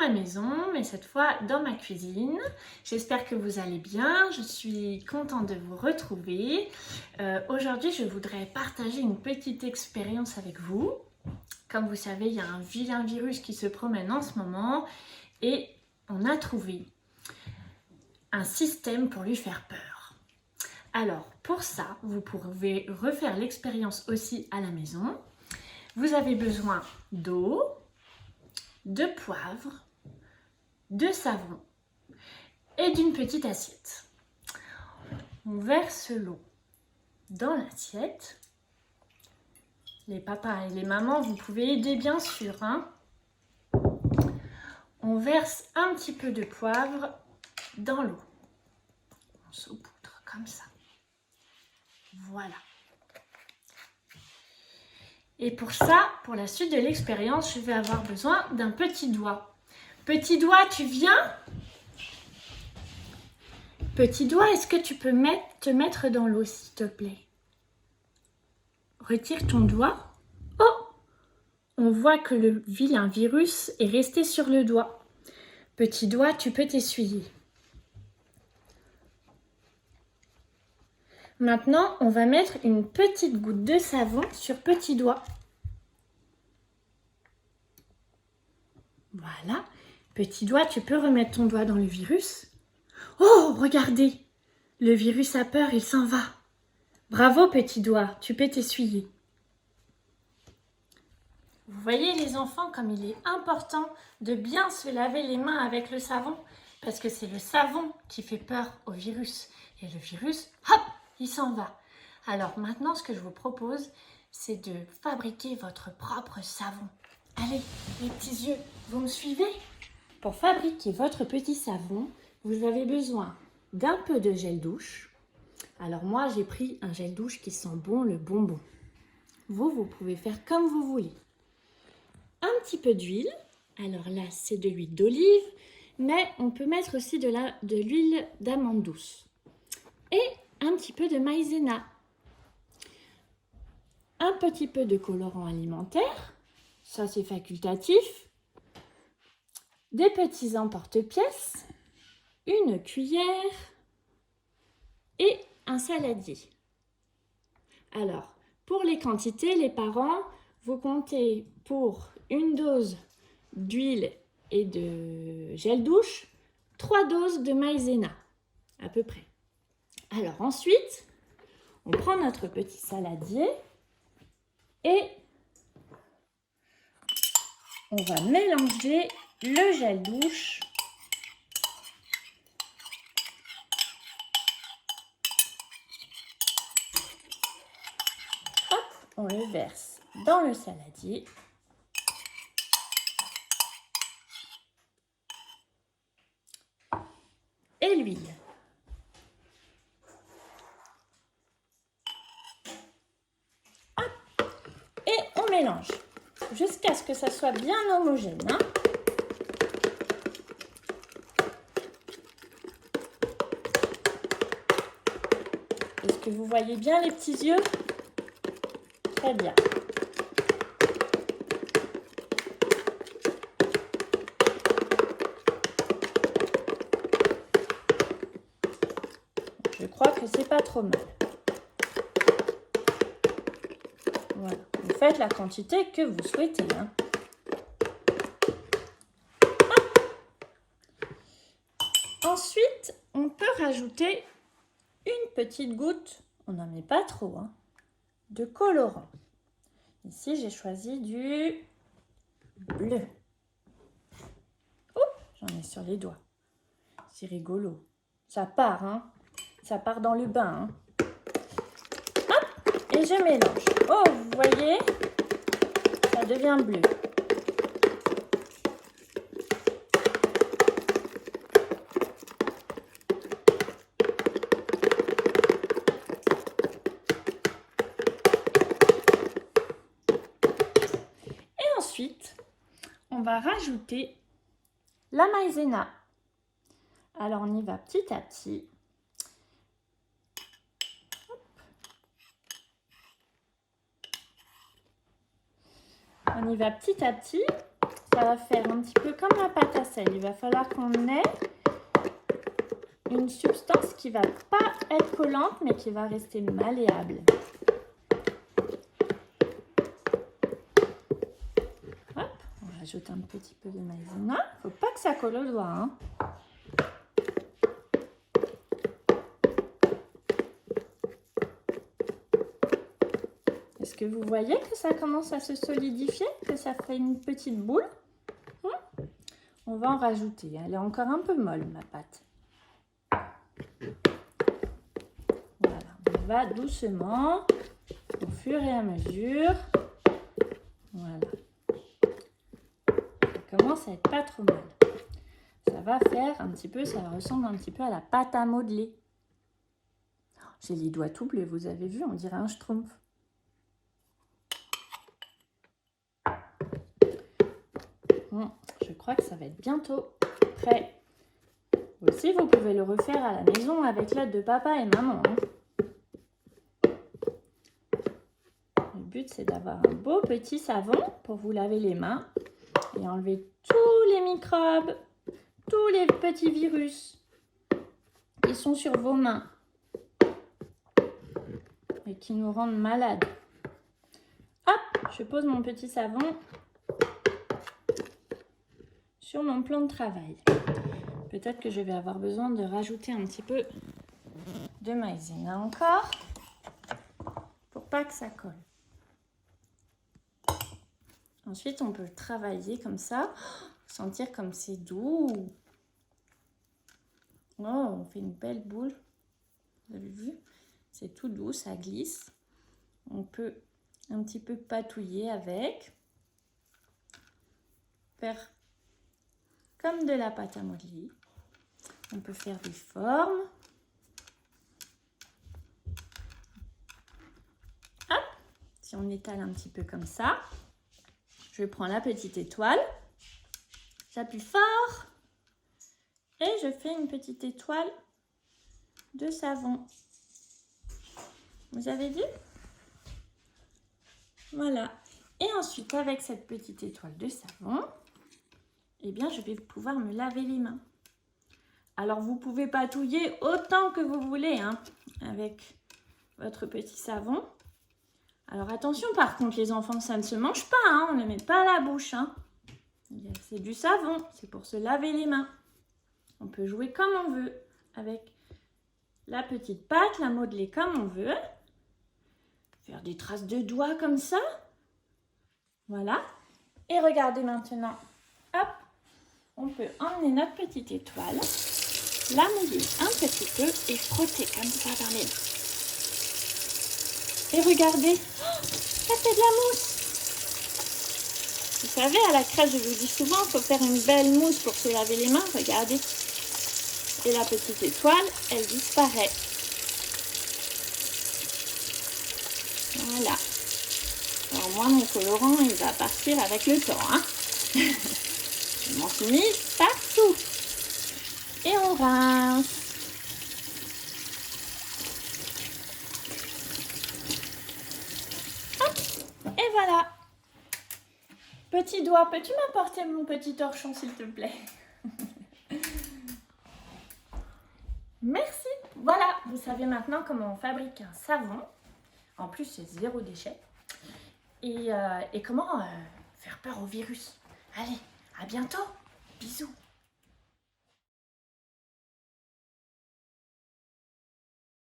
la maison, mais cette fois dans ma cuisine. J'espère que vous allez bien, je suis contente de vous retrouver. Aujourd'hui, je voudrais partager une petite expérience avec vous. Comme vous savez, il y a un vilain virus qui se promène en ce moment et on a trouvé un système pour lui faire peur. Alors, pour ça, vous pouvez refaire l'expérience aussi à la maison. Vous avez besoin d'eau, de poivre, de savon et d'une petite assiette. On verse l'eau dans l'assiette. Les papas et les mamans, vous pouvez aider bien sûr, hein. On verse un petit peu de poivre dans l'eau. On saupoudre comme ça. Voilà. Et pour ça, pour la suite de l'expérience, je vais avoir besoin d'un petit doigt. Petit doigt, tu viens? Petit doigt, est-ce que tu peux te mettre dans l'eau, s'il te plaît? Retire ton doigt. Oh! On voit que le vilain virus est resté sur le doigt. Petit doigt, tu peux t'essuyer. Maintenant, on va mettre une petite goutte de savon sur petit doigt. Voilà. Petit doigt, tu peux remettre ton doigt dans le virus. Oh, regardez! Le virus a peur, il s'en va. Bravo, petit doigt, tu peux t'essuyer. Vous voyez les enfants, comme il est important de bien se laver les mains avec le savon, parce que c'est le savon qui fait peur au virus. Et le virus, hop, il s'en va. Alors maintenant, ce que je vous propose, c'est de fabriquer votre propre savon. Allez, les petits yeux, vous me suivez? Pour fabriquer votre petit savon, vous avez besoin d'un peu de gel douche. Alors moi, j'ai pris un gel douche qui sent bon le bonbon. Vous pouvez faire comme vous voulez. Un petit peu d'huile. Alors là, c'est de l'huile d'olive, mais on peut mettre aussi de l'huile d'amande douce. Et un petit peu de maïzena. Un petit peu de colorant alimentaire. Ça, c'est facultatif. Des petits emporte-pièces. Une cuillère. Et un saladier. Alors, pour les quantités, les parents, vous comptez pour une dose d'huile et de gel douche, 3 doses de maïzena, à peu près. Alors ensuite, on prend notre petit saladier et on va mélanger le gel douche on le verse dans le saladier. Et l'huile. Et on mélange jusqu'à ce que ça soit bien homogène, hein. Est-ce que vous voyez bien les petits yeux? Très bien. Je crois que c'est pas trop mal. Voilà. Vous faites la quantité que vous souhaitez, hein. Ensuite, on peut rajouter une petite goutte, on n'en met pas trop, hein, de colorant. Ici, j'ai choisi du bleu. Oups, j'en ai sur les doigts. C'est rigolo. Ça part, hein. Ça part dans le bain, hein. Hop, et je mélange. Oh, vous voyez, ça devient bleu. Ensuite, on va rajouter la maïzena. Alors, on y va petit à petit. On y va petit à petit. ça va faire un petit peu comme la pâte à sel. Il va falloir qu'on ait une substance qui va pas être collante, mais qui va rester malléable. Hop, on rajoute un petit peu de maïzena. Faut pas que ça colle au doigt, hein. Est-ce que vous voyez que ça commence à se solidifier, que ça fait une petite boule? On va en rajouter. Elle est encore un peu molle, ma pâte. Voilà, on va doucement, au fur et à mesure. Voilà. Ça commence à être pas trop mal. Ça va faire un petit peu, ça ressemble un petit peu à la pâte à modeler. J'ai les doigts tout bleus, vous avez vu, on dirait un schtroumpf. Je crois que ça va être bientôt prêt. Aussi, vous pouvez le refaire à la maison avec l'aide de papa et maman. Le but, c'est d'avoir un beau petit savon pour vous laver les mains et enlever tous les microbes, tous les petits virus qui sont sur vos mains et qui nous rendent malades. Hop, je pose mon petit savon sur mon plan de travail. Peut-être que je vais avoir besoin de rajouter un petit peu de maïzena encore pour pas que ça colle. Ensuite, on peut travailler comme ça, sentir comme c'est doux. Oh, on fait une belle boule. Vous avez vu? C'est tout doux, ça glisse. On peut un petit peu patouiller avec. Faire comme de la pâte à modeler. On peut faire des formes. Hop, si on étale un petit peu comme ça, je prends la petite étoile, j'appuie fort et je fais une petite étoile de savon. Vous avez vu? Voilà. Et ensuite, avec cette petite étoile de savon, eh bien, je vais pouvoir me laver les mains. Alors, vous pouvez patouiller autant que vous voulez hein, avec votre petit savon. Alors, attention, par contre, les enfants, ça ne se mange pas. Hein, on ne le met pas à la bouche. Hein. C'est du savon. C'est pour se laver les mains. On peut jouer comme on veut avec la petite pâte, la modeler comme on veut. Faire des traces de doigts comme ça. Voilà. Et regardez maintenant. Hop. On peut emmener notre petite étoile, la mouiller un petit peu et frotter comme ça dans les mains. Et regardez, oh, ça fait de la mousse. Vous savez, à la crèche, je vous dis souvent, il faut faire une belle mousse pour se laver les mains. Regardez. Et la petite étoile, elle disparaît. Voilà. Alors moi, mon colorant, il va partir avec le temps. Hein. Je m'en suis mise partout. Et on rince. Hop. Et voilà. Petit doigt, peux-tu m'apporter mon petit torchon, s'il te plaît? Merci. Voilà, vous savez maintenant comment on fabrique un savon. En plus, c'est zéro déchet. Et comment faire peur au virus. Allez, à bientôt. Bisous.